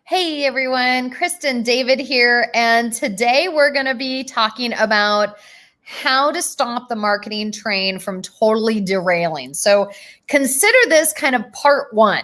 Hey everyone, Kristen David here, and today we're going to be talking about how to stop the marketing train from totally derailing. So consider this kind of part one,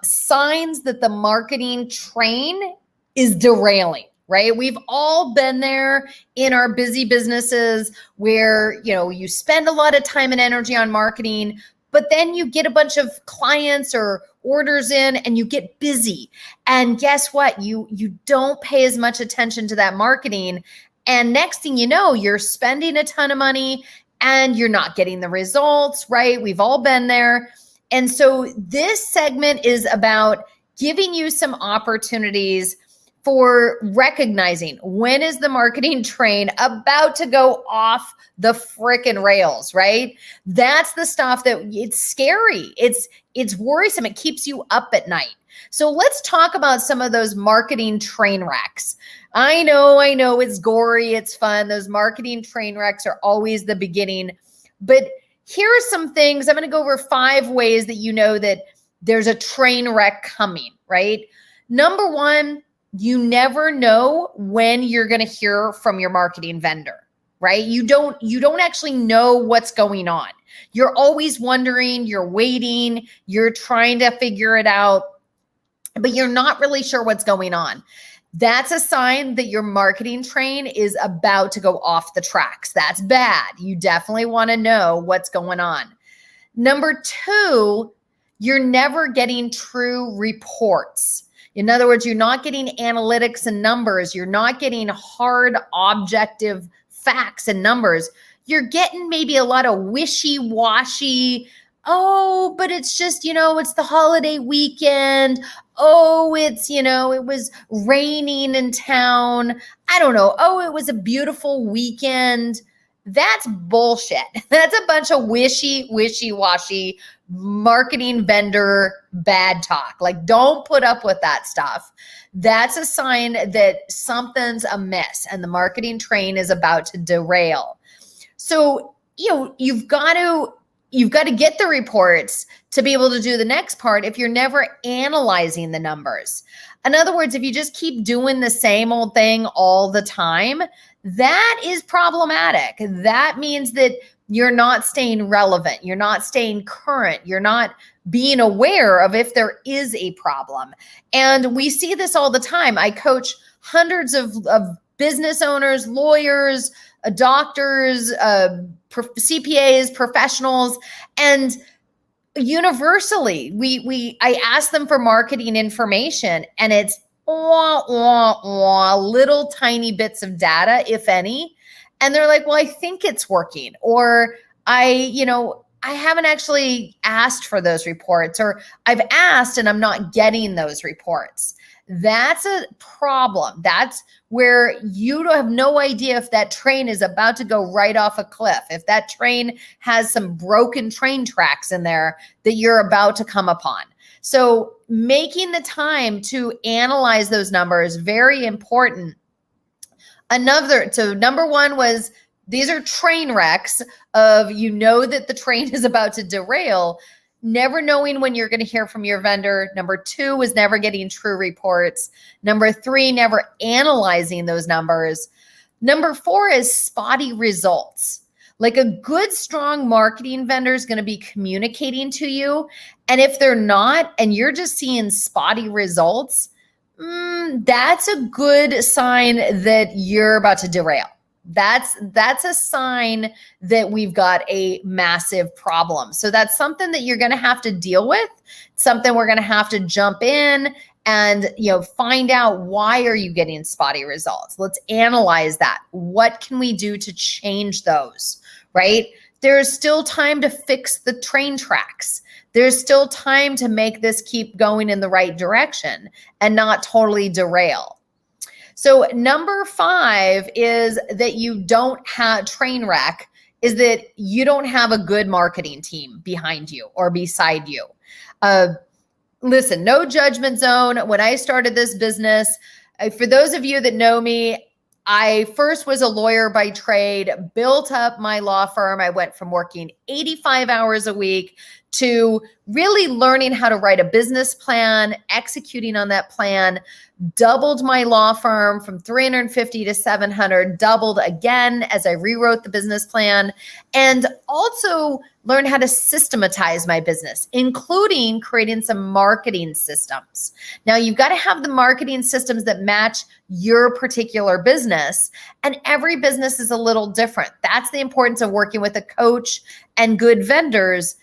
signs that the marketing train is derailing. Right? We've all been there in our busy businesses where, you spend a lot of time and energy on marketing, but then you get a bunch of clients or orders in and you get busy. And guess what? You don't pay as much attention to that marketing. And next thing you know, you're spending a ton of money and you're not getting the results, right? We've all been there. And so this segment is about giving you some opportunities for recognizing when is the marketing train about to go off the frickin' rails, right? That's the stuff that it's scary. It's worrisome. It keeps you up at night. So let's talk about some of those marketing train wrecks. I know it's gory, it's fun. Those marketing train wrecks are always the beginning. But here are some things. I'm going to go over 5 ways that you know that there's a train wreck coming, right? Number 1, you never know when you're going to hear from your marketing vendor, right? You don't actually know what's going on. You're always wondering, you're waiting, you're trying to figure it out, but you're not really sure what's going on. That's a sign that your marketing train is about to go off the tracks. That's bad. You definitely want to know what's going on. Number 2, you're never getting true reports. In other words, you're not getting analytics and numbers. You're not getting hard, objective facts and numbers. You're getting maybe a lot of wishy-washy. Oh, but it's just, it's the holiday weekend. Oh, it's, it was raining in town. I don't know. Oh, it was a beautiful weekend. That's bullshit. That's a bunch of wishy-washy marketing vendor bad talk. Like, don't put up with that stuff. That's a sign that something's amiss and the marketing train is about to derail. So, you've got to get the reports to be able to do the next part if you're never analyzing the numbers. In other words, if you just keep doing the same old thing all the time, that is problematic. That means that you're not staying relevant. You're not staying current. You're not being aware of if there is a problem. And we see this all the time. I coach hundreds of business owners, lawyers, doctors, CPAs, professionals, and universally, I ask them for marketing information, and it's little tiny bits of data, if any. And they're like, well, I think it's working, or I haven't actually asked for those reports, or I've asked and I'm not getting those reports. That's a problem. That's where you don't have no idea if that train is about to go right off a cliff, if that train has some broken train tracks in there that you're about to come upon. So making the time to analyze those numbers, very important. So number 1 was, these are train wrecks of, that the train is about to derail, never knowing when you're going to hear from your vendor. Number 2 is never getting true reports. Number 3, never analyzing those numbers. Number 4 is spotty results. Like, a good, strong marketing vendor is going to be communicating to you. And if they're not, and you're just seeing spotty results, that's a good sign that you're about to derail. That's a sign that we've got a massive problem. So that's something that you're going to have to deal with, something we're going to have to jump in and, find out, why are you getting spotty results? Let's analyze that. What can we do to change those, right? There's still time to fix the train tracks. There's still time to make this keep going in the right direction and not totally derail. So number 5 is that you don't have train wreck, is that you don't have a good marketing team behind you or beside you. Listen, no judgment zone. When I started this business, for those of you that know me, I first was a lawyer by trade, built up my law firm. I went from working 85 hours a week to really learning how to write a business plan, executing on that plan, doubled my law firm from 350 to 700, doubled again as I rewrote the business plan, and also learned how to systematize my business, including creating some marketing systems. Now, you've got to have the marketing systems that match your particular business, and every business is a little different. That's the importance of working with a coach and good vendors.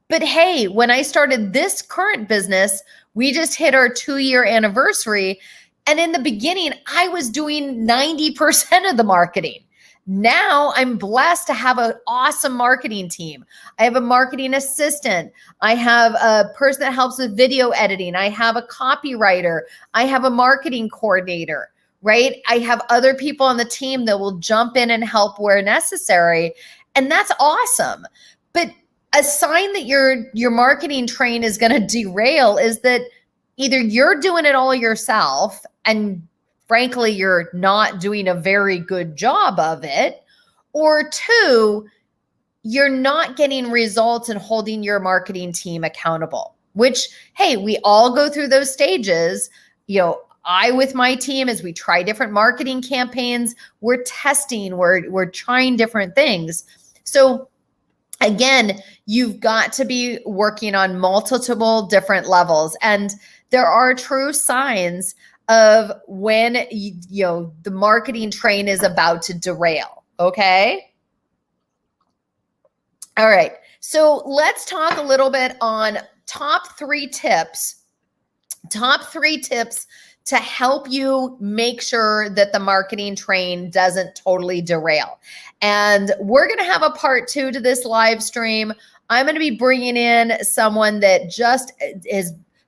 But hey, when I started this current business, we just hit our 2-year anniversary. And in the beginning, I was doing 90% of the marketing. Now I'm blessed to have an awesome marketing team. I have a marketing assistant. I have a person that helps with video editing. I have a copywriter. I have a marketing coordinator, right? I have other people on the team that will jump in and help where necessary. And that's awesome. But a sign that your marketing train is going to derail is that either you're doing it all yourself and frankly, you're not doing a very good job of it, or 2, you're not getting results and holding your marketing team accountable, which, hey, we all go through those stages. I with my team, as we try different marketing campaigns, we're testing, we're trying different things. So again, you've got to be working on multiple different levels. And there are true signs of when the marketing train is about to derail. Okay. All right. So let's talk a little bit on top 3 tips to help you make sure that the marketing train doesn't totally derail. And we're going to have a part 2 to this live stream. I'm going to be bringing in someone that just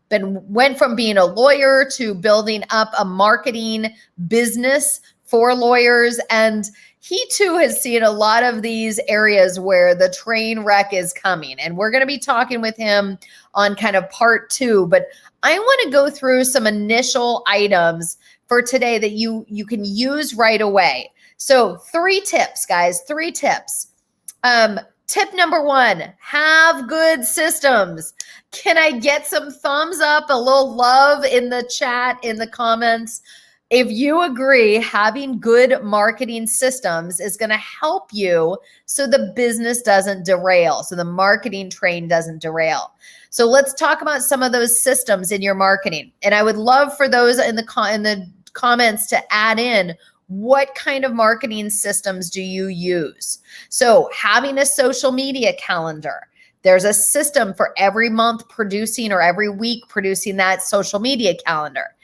went from being a lawyer to building up a marketing business for lawyers. And he too has seen a lot of these areas where the train wreck is coming. And we're going to be talking with him on kind of part 2, but I want to go through some initial items for today that you can use right away. So 3 tips, guys, 3 tips. Tip number 1, have good systems. Can I get some thumbs up, a little love in the chat, in the comments? If you agree, having good marketing systems is going to help you so the business doesn't derail, so the marketing train doesn't derail. So let's talk about some of those systems in your marketing. And I would love for those in the comments to add in, what kind of marketing systems do you use? So having a social media calendar. There's a system for every month producing or every week producing that social media calendar.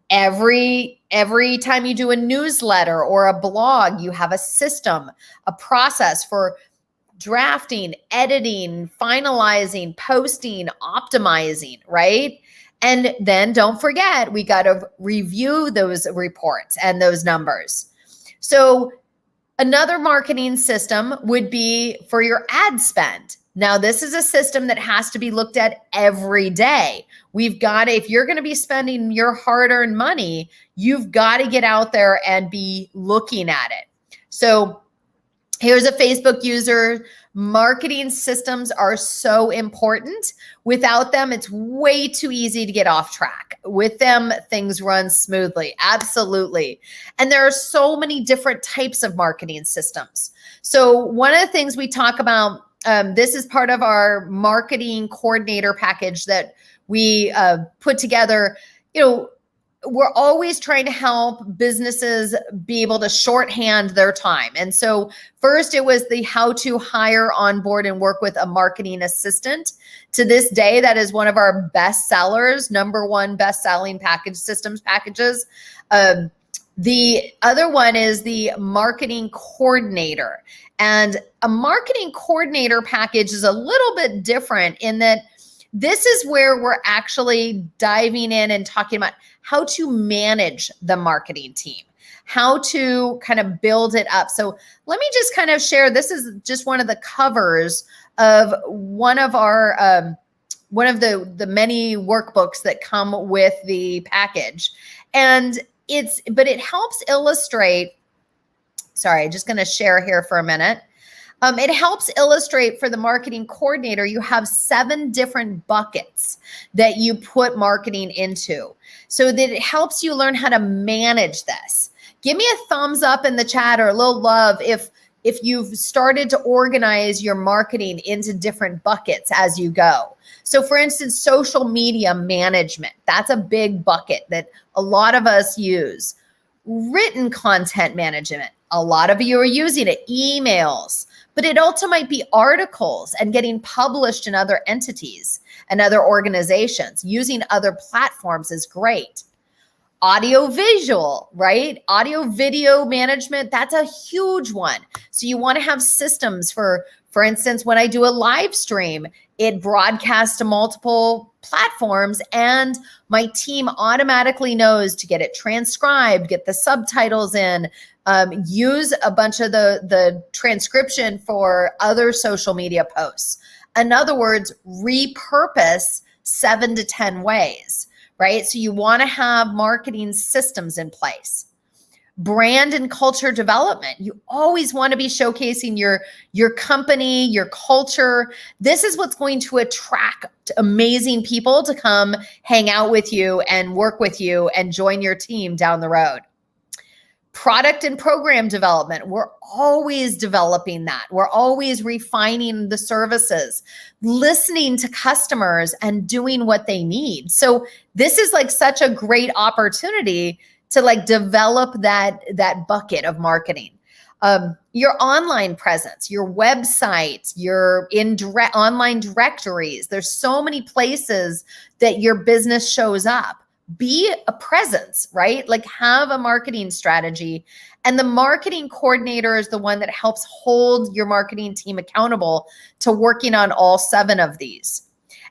Every time you do a newsletter or a blog, you have a system, a process for drafting, editing, finalizing, posting, optimizing, right? And then don't forget, we got to review those reports and those numbers. So another marketing system would be for your ad spend. Now, this is a system that has to be looked at every day. We've got to, if you're going to be spending your hard-earned money, you've got to get out there and be looking at it. So here's a Facebook user. Marketing systems are so important. Without them, it's way too easy to get off track. With them, things run smoothly. Absolutely. And there are so many different types of marketing systems. So one of the things we talk about, this is part of our marketing coordinator package that we put together. We're always trying to help businesses be able to shorthand their time. And so first it was the how to hire, onboard, and work with a marketing assistant. To this day, that is one of our best sellers, #1 best-selling systems packages. The other one is the marketing coordinator. And a marketing coordinator package is a little bit different in that this is where we're actually diving in and talking about how to manage the marketing team, how to kind of build it up. So let me just kind of share, this is just one of the covers of one of our, one of the many workbooks that come with the package. And but it helps illustrate, sorry, I'm just going to share here for a minute. It helps illustrate for the marketing coordinator, you have 7 different buckets that you put marketing into so that it helps you learn how to manage this. Give me a thumbs up in the chat or a little love if you've started to organize your marketing into different buckets as you go. So for instance, social media management, that's a big bucket that a lot of us use. Written content management, a lot of you are using it, emails, but it also might be articles and getting published in other entities and other organizations. Using other platforms is great. Audio visual, right? Audio video management, that's a huge one. So you want to have systems for instance, when I do a live stream, it broadcasts to multiple platforms and my team automatically knows to get it transcribed, get the subtitles in, use a bunch of the transcription for other social media posts. In other words, repurpose 7 to 10 ways, right? So you want to have marketing systems in place. Brand and culture development. You always want to be showcasing your company, your culture. This is what's going to attract amazing people to come hang out with you and work with you and join your team down the road. Product and program development. We're always developing that. We're always refining the services, listening to customers and doing what they need. So this is like such a great opportunity to like develop that bucket of marketing. Your online presence, your website, your online directories. There's so many places that your business shows up. Be a presence, right? Like have a marketing strategy. And the marketing coordinator is the one that helps hold your marketing team accountable to working on all 7 of these.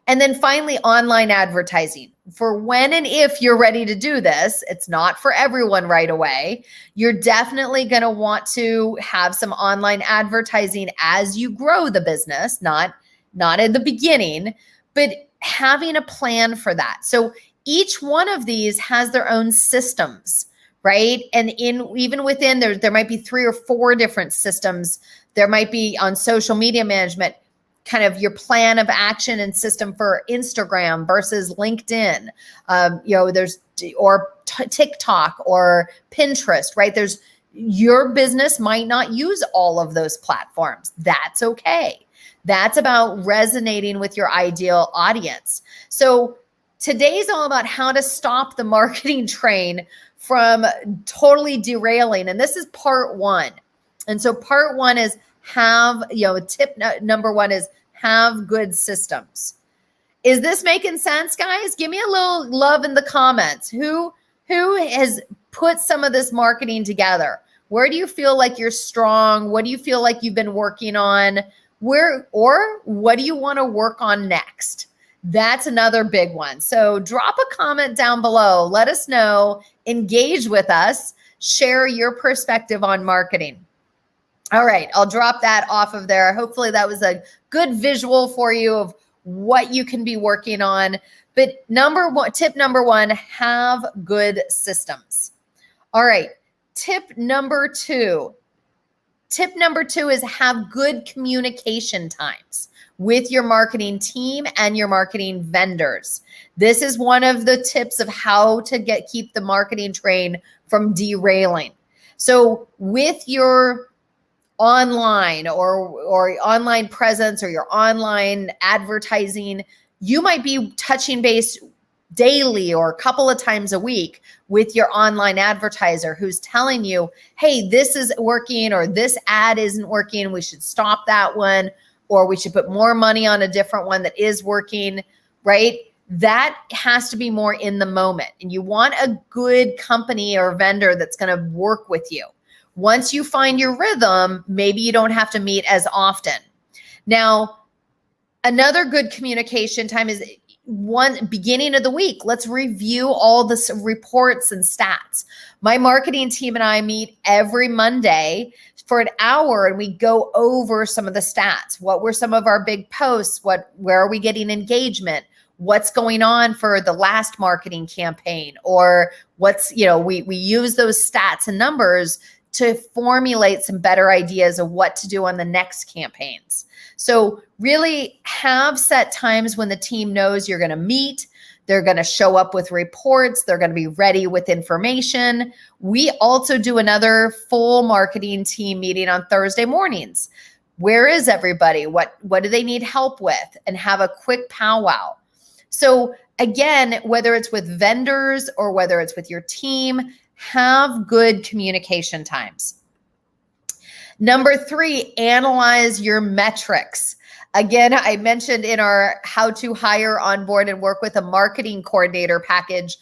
And then finally, online advertising. For when and if you're ready to do this, it's not for everyone right away. You're definitely going to want to have some online advertising as you grow the business, not in the beginning, but having a plan for that. So each one of these has their own systems, right? And even within there might be 3 or 4 different systems. There might be on social media management, kind of your plan of action and system for Instagram versus LinkedIn, there's TikTok or Pinterest, right? Your business might not use all of those platforms. That's okay. That's about resonating with your ideal audience. So today's all about how to stop the marketing train from totally derailing. And this is part 1. And so part 1 is tip number 1 is have good systems. Is this making sense, guys? Give me a little love in the comments. Who has put some of this marketing together? Where do you feel like you're strong? What do you feel like you've been working on? What do you want to work on next? That's another big one. So drop a comment down below. Let us know. Engage with us. Share your perspective on marketing. All right, I'll drop that off of there. Hopefully that was a good visual for you of what you can be working on. But tip number 1, have good systems. All right, tip number 2. Tip number 2 is have good communication times with your marketing team and your marketing vendors. This is one of the tips of how to keep the marketing train from derailing. So with your online or online presence or your online advertising, you might be touching base daily or a couple of times a week with your online advertiser who's telling you, hey, this is working or this ad isn't working. We should stop that one, or we should put more money on a different one that is working, right? That has to be more in the moment. And you want a good company or vendor that's going to work with you. Once you find your rhythm, maybe you don't have to meet as often. Now, another good communication time is beginning of the week. Let's review all the reports and stats. My marketing team and I meet every Monday for an hour and we go over some of the stats. What were some of our big posts? Where are we getting engagement? What's going on for the last marketing campaign? Or we use those stats and numbers to formulate some better ideas of what to do on the next campaigns. So really have set times when the team knows you're going to meet. They're going to show up with reports. They're going to be ready with information. We also do another full marketing team meeting on Thursday mornings. Where is everybody? What do they need help with? And have a quick powwow. So again, whether it's with vendors or whether it's with your team, have good communication times. Number 3, analyze your metrics. Again, I mentioned in our how to hire, onboard, and work with a marketing coordinator package,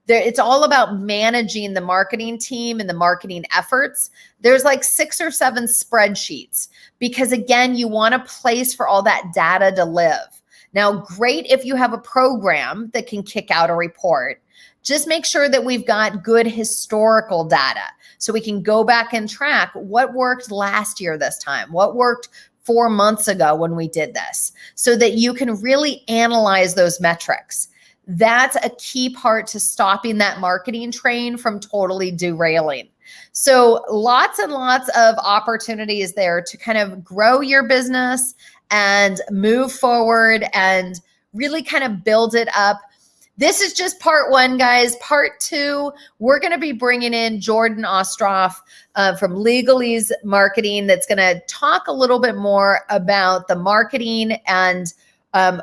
it's all about managing the marketing team and the marketing efforts. There's like 6 or 7 spreadsheets because again, you want a place for all that data to live. Now, great if you have a program that can kick out a report. Just make sure that we've got good historical data so we can go back and track what worked last year this time, what worked 4 months ago when we did this, so that you can really analyze those metrics. That's a key part to stopping that marketing train from totally derailing. So lots and lots of opportunities there to kind of grow your business and move forward and really kind of build it up. This is just part 1, guys. Part 2, we're going to be bringing in Jordan Ostroff from Legalese Marketing that's going to talk a little bit more about the marketing and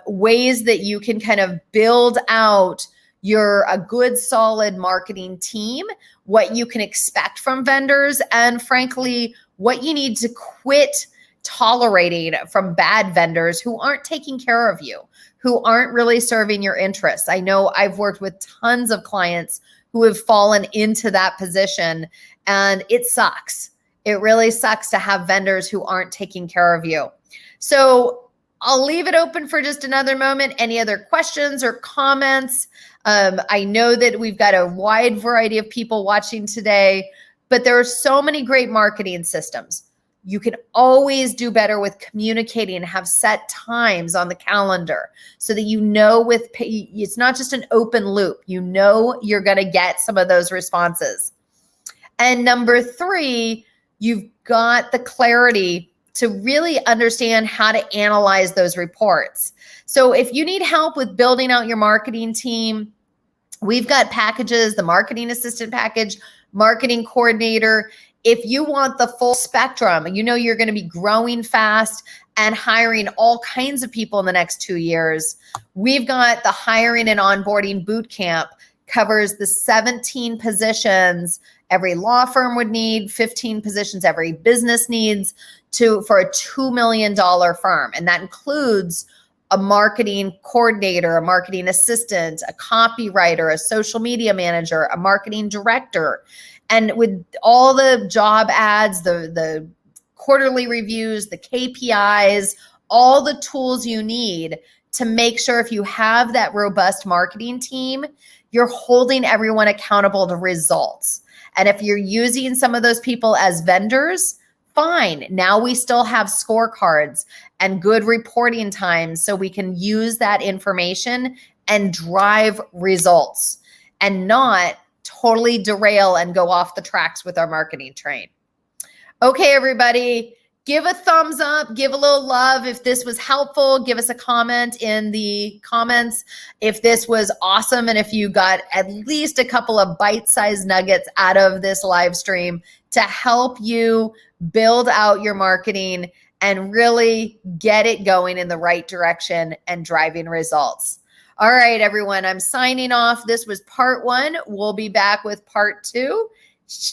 ways that you can kind of build out a good, solid marketing team, what you can expect from vendors, and frankly, what you need to quit tolerating from bad vendors who aren't taking care of you, who aren't really serving your interests. I know I've worked with tons of clients who have fallen into that position, and it sucks. It really sucks to have vendors who aren't taking care of you. So I'll leave it open for just another moment. Any other questions or comments? I know that we've got a wide variety of people watching today, but there are so many great marketing systems. You can always do better with communicating and have set times on the calendar so that you know it's not just an open loop. You know you're going to get some of those responses. And number 3, you've got the clarity to really understand how to analyze those reports. So if you need help with building out your marketing team, we've got packages, the marketing assistant package, marketing coordinator. If you want the full spectrum, you know you're going to be growing fast and hiring all kinds of people in the next 2 years, we've got the hiring and onboarding boot camp, covers the 17 positions every law firm would need, 15 positions every business needs for a $2 million firm. And that includes a marketing coordinator, a marketing assistant, a copywriter, a social media manager, a marketing director. And with all the job ads, the quarterly reviews, the KPIs, all the tools you need to make sure if you have that robust marketing team, you're holding everyone accountable to results. And if you're using some of those people as vendors, fine. Now we still have scorecards and good reporting times so we can use that information and drive results and not totally derail and go off the tracks with our marketing train. Okay, everybody, give a thumbs up, give a little love. If this was helpful, give us a comment in the comments. If this was awesome and if you got at least a couple of bite-sized nuggets out of this live stream to help you build out your marketing and really get it going in the right direction and driving results. All right, everyone, I'm signing off. This was part 1. We'll be back with part 2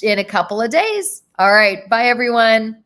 in a couple of days. All right, bye, everyone.